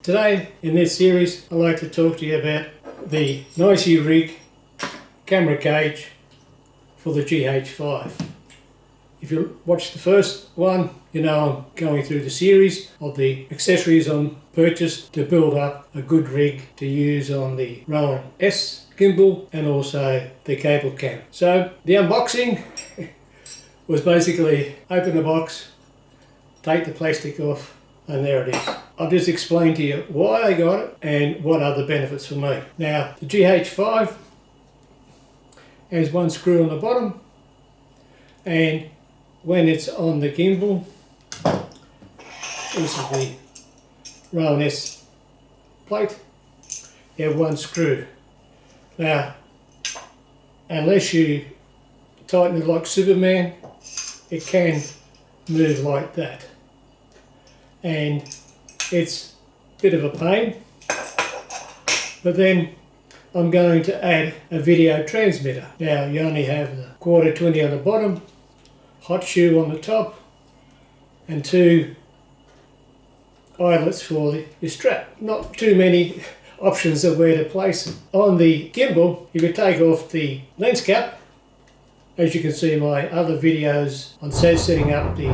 Today in this series I'd like to talk to you about the nicey rig camera cage for the GH5. If you watched the first one, you know I'm going through the series of the accessories I'm purchased to build up a good rig to use on the Rowan S gimbal and also the cable cam. So the unboxing was basically open the box, take the plastic off, and there it is. I'll just explain to you why I got it and what are the benefits for me. Now, the GH5 has one screw on the bottom, and when it's on the gimbal, this is the Rowan S plate, you have one screw. Now, unless you tighten it like Superman, it can move like that. And it's a bit of a pain, but then I'm going to add a video transmitter. Now you only have the quarter 20 on the bottom, hot shoe on the top, and two eyelets for your strap. Not too many options of where to place it. On the gimbal, if you take off the lens cap, as you can see in my other videos on setting up the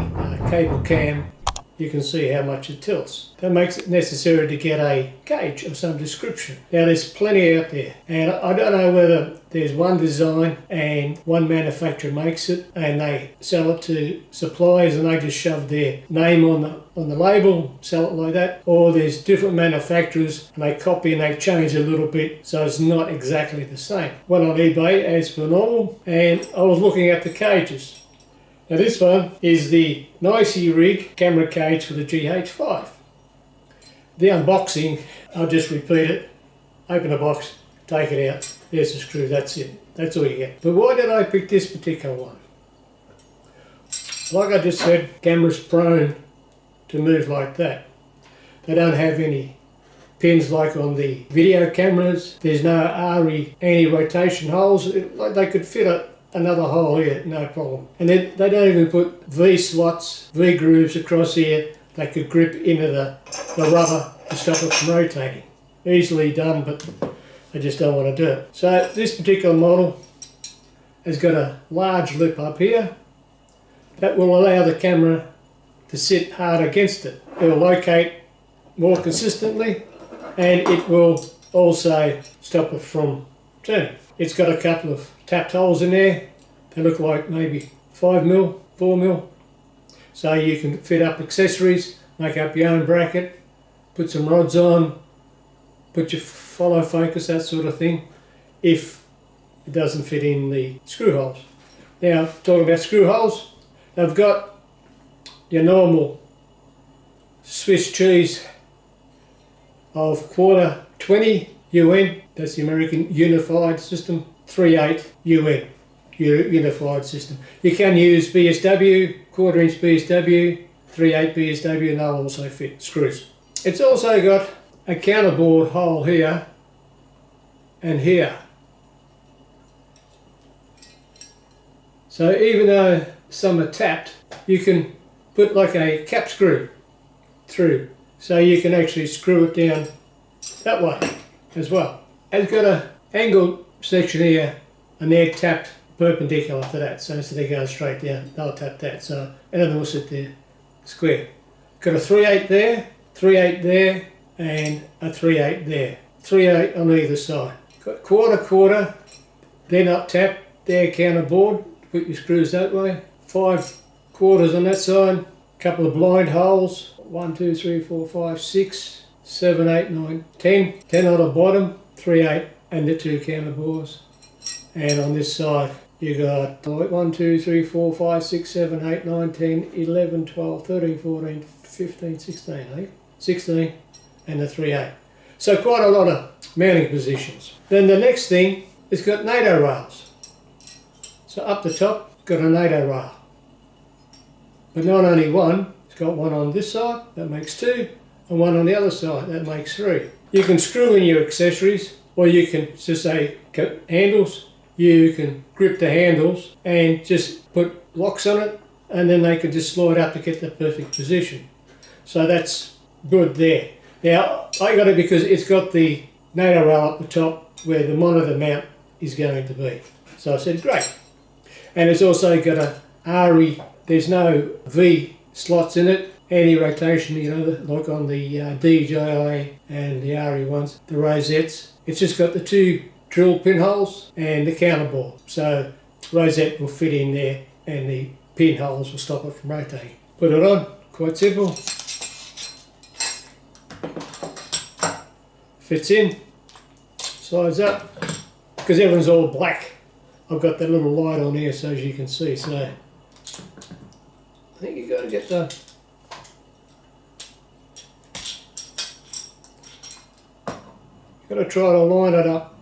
cable cam, you can see how much it tilts. That makes it necessary to get a cage of some description. Now there's plenty out there, and I don't know whether there's one design and one manufacturer makes it and they sell it to suppliers and they just shove their name on the label, sell it like that, or there's different manufacturers and they copy and they change a little bit so it's not exactly the same. Went on eBay as per normal and I was looking at the cages. Now this one is the nicey rig camera cage for the GH5. The unboxing, I'll just repeat it, open the box, take it out, there's the screw, that's it, that's all you get. But why did I pick this particular one? Like I just said, camera's prone to move like that. They don't have any pins like on the video cameras, there's no RE anti-rotation holes, like they could fit another hole here, no problem. And then they don't even put V-slots, V-grooves across here. They could grip into the rubber to stop it from rotating. Easily done, but I just don't want to do it. So this particular model has got a large lip up here that will allow the camera to sit hard against it. It will locate more consistently and it will also stop it from turning. It's got a couple of tapped holes in there. They look like maybe 5mm, 4mm. So you can fit up accessories, make up your own bracket, put some rods on, put your follow focus, that sort of thing, if it doesn't fit in the screw holes. Now, talking about screw holes, they've got your normal Swiss cheese of quarter 20 UN, that's the American Unified System, 3/8 UN, Unified System. You can use BSW, quarter inch BSW, 3/8 BSW, and they'll also fit screws. It's also got a counterboard hole here and here. So even though some are tapped, you can put like a cap screw through. So you can actually screw it down that way as well. It's got an angled section here and they're tapped perpendicular to that, so instead of going straight down, they'll tap that, so anything will sit there square. Got a 3/8 there, 3/8 there, and a 3/8 there. 3/8 on either side. Got quarter, they're not tapped, they're counterboard, put your screws that way. 5 quarters on that side, couple of blind holes, 1, 2, 3, 4, 5, 6, 7, 8, 9, 10. 10 on the bottom, 3/8, and the 2 counterbores. And on this side, you got 1, 2, 3, 4, 5, 6, 7, 8, 9, 10, 11, 12, 13, 14, 15, 16, 16, and the 3/8. So quite a lot of mounting positions. Then the next thing, it's got NATO rails. So up the top, got a NATO rail. But not only one, it's got one on this side, that makes 2, and one on the other side, that makes 3. You can screw in your accessories, or you can just say handles. You can grip the handles and just put locks on it, and then they can just slide up to get the perfect position. So that's good there. Now I got it because it's got the NATO rail up the top where the monitor mount is going to be. So I said great. And it's also got a RE, there's no V slots in it, anti-rotation, you know, like on the DJI and the RE ones, the rosettes. It's just got the 2 drill pinholes and the counterbore. So rosette will fit in there and the pinholes will stop it from rotating. Put it on, quite simple. Fits in, slides up, because everyone's all black. I've got that little light on here so as you can see, so I think you've got to get the got to try to line it up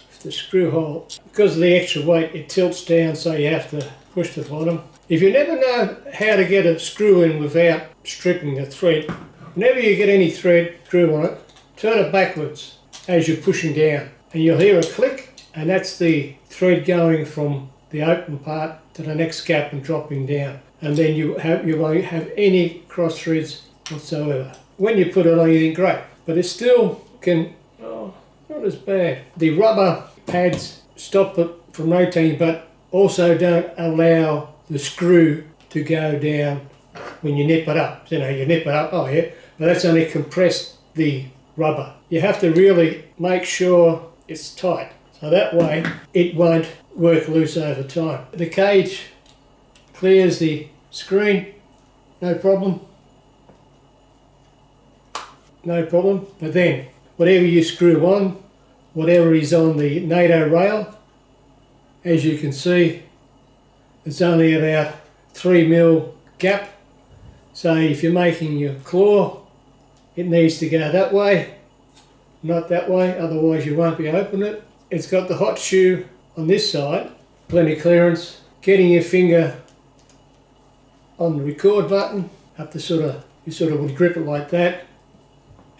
with the screw hole. Because of the extra weight, it tilts down, so you have to push the bottom. If you never know how to get a screw in without stripping the thread, whenever you get any thread screw on it, turn it backwards as you're pushing down, and you'll hear a click, and that's the thread going from the open part to the next gap and dropping down, and then you won't have any cross threads whatsoever. When you put it on, you think great, but it still can, not as bad. The rubber pads stop it from rotating, but also don't allow the screw to go down when you nip it up. You know, you nip it up, oh yeah, but that's only compressed the rubber. You have to really make sure it's tight, so that way it won't work loose over time. The cage clears the screen, no problem. No problem, but then whatever you screw on, whatever is on the NATO rail, as you can see, it's only about 3mm gap. So if you're making your claw, it needs to go that way, not that way, otherwise you won't be opening it. It's got the hot shoe on this side, plenty of clearance. Getting your finger on the record button, up to you sort of would grip it like that,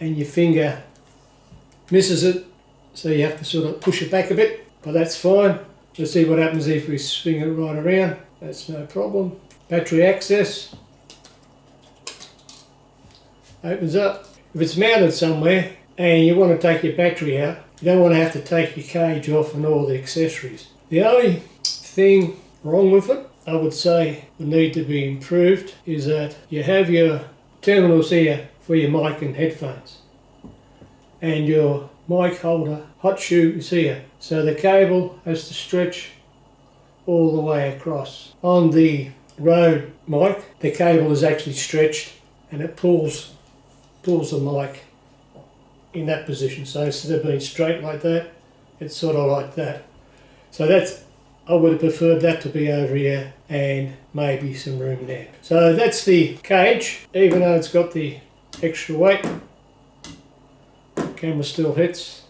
and your finger misses it, so you have to sort of push it back a bit, but that's fine. Let's see what happens if we swing it right around. That's no problem. Battery access. Opens up. If it's mounted somewhere and you want to take your battery out, you don't want to have to take your cage off and all the accessories. The only thing wrong with it, I would say would need to be improved, is that you have your terminals here for your mic and headphones, and your mic holder hot shoe is here, so the cable has to stretch all the way across. On the Rode mic, the cable is actually stretched and it pulls the mic in that position, so instead of being straight like that, it's sort of like that. So that's, I would have preferred that to be over here and maybe some room there. So that's the cage. Even though it's got the extra weight, camera still hits.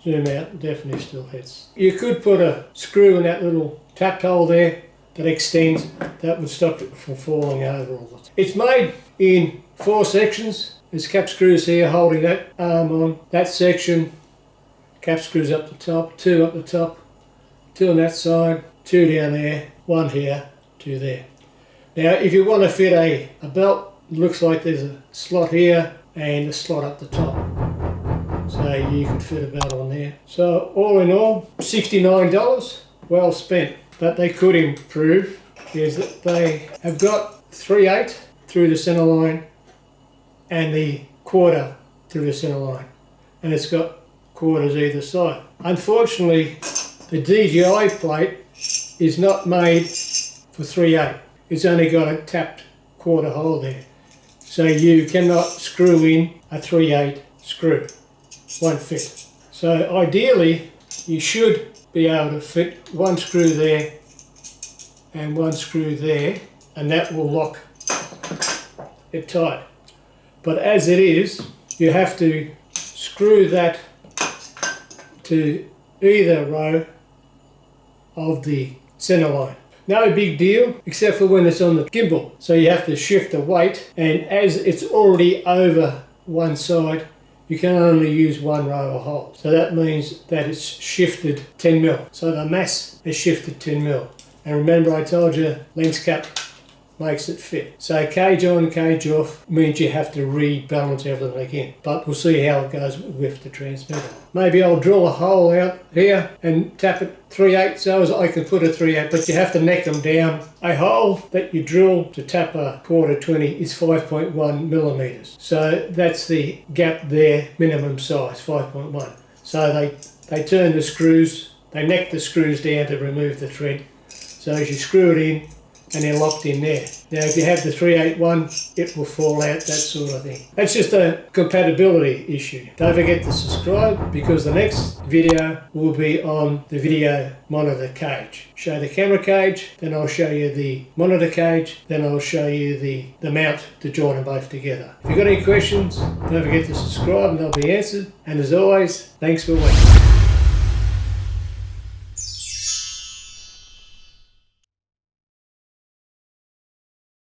Zoom out, definitely still hits. You could put a screw in that little tap hole there that extends, that would stop it from falling over all the time. It's made in 4 sections. There's cap screws here holding that arm on. That section, cap screws up the top, 2 up the top, 2 on that side, 2 down there, 1 here, 2 there. Now if you want to fit a belt, it looks like there's a slot here and a slot up the top, so you could fit a belt on there. So all in all, $69, well spent. But they could improve is that they have got 3/8 through the centre line and the quarter through the centre line, and it's got quarters either side. Unfortunately, the DJI plate is not made for 3/8. It's only got a tapped quarter hole there, so you cannot screw in a 3/8 screw. Won't fit. So ideally you should be able to fit 1 screw there and 1 screw there, and that will lock it tight. But as it is, you have to screw that to either row of the centre line. No big deal, except for when it's on the gimbal. So you have to shift the weight, and as it's already over one side, you can only use 1 row of holes. So that means that it's shifted 10mm. So the mass is shifted 10mm. And remember I told you lens cap makes it fit. So cage on, cage off means you have to rebalance everything again. But we'll see how it goes with the transmitter. Maybe I'll drill a hole out here and tap it 3/8 so I can put a 3/8, but you have to neck them down. A hole that you drill to tap a quarter 20 is 5.1 millimeters. So that's the gap there, minimum size, 5.1. So they turn the screws, they neck the screws down to remove the thread. So as you screw it in, and they're locked in there. Now if you have the 3/8 one, it will fall out, that sort of thing. That's just a compatibility issue. Don't forget to subscribe, because the next video will be on the video monitor cage. Show the camera cage, then I'll show you the monitor cage, then I'll show you the mount to join them both together. If you've got any questions, don't forget to subscribe and they'll be answered. And as always, thanks for watching.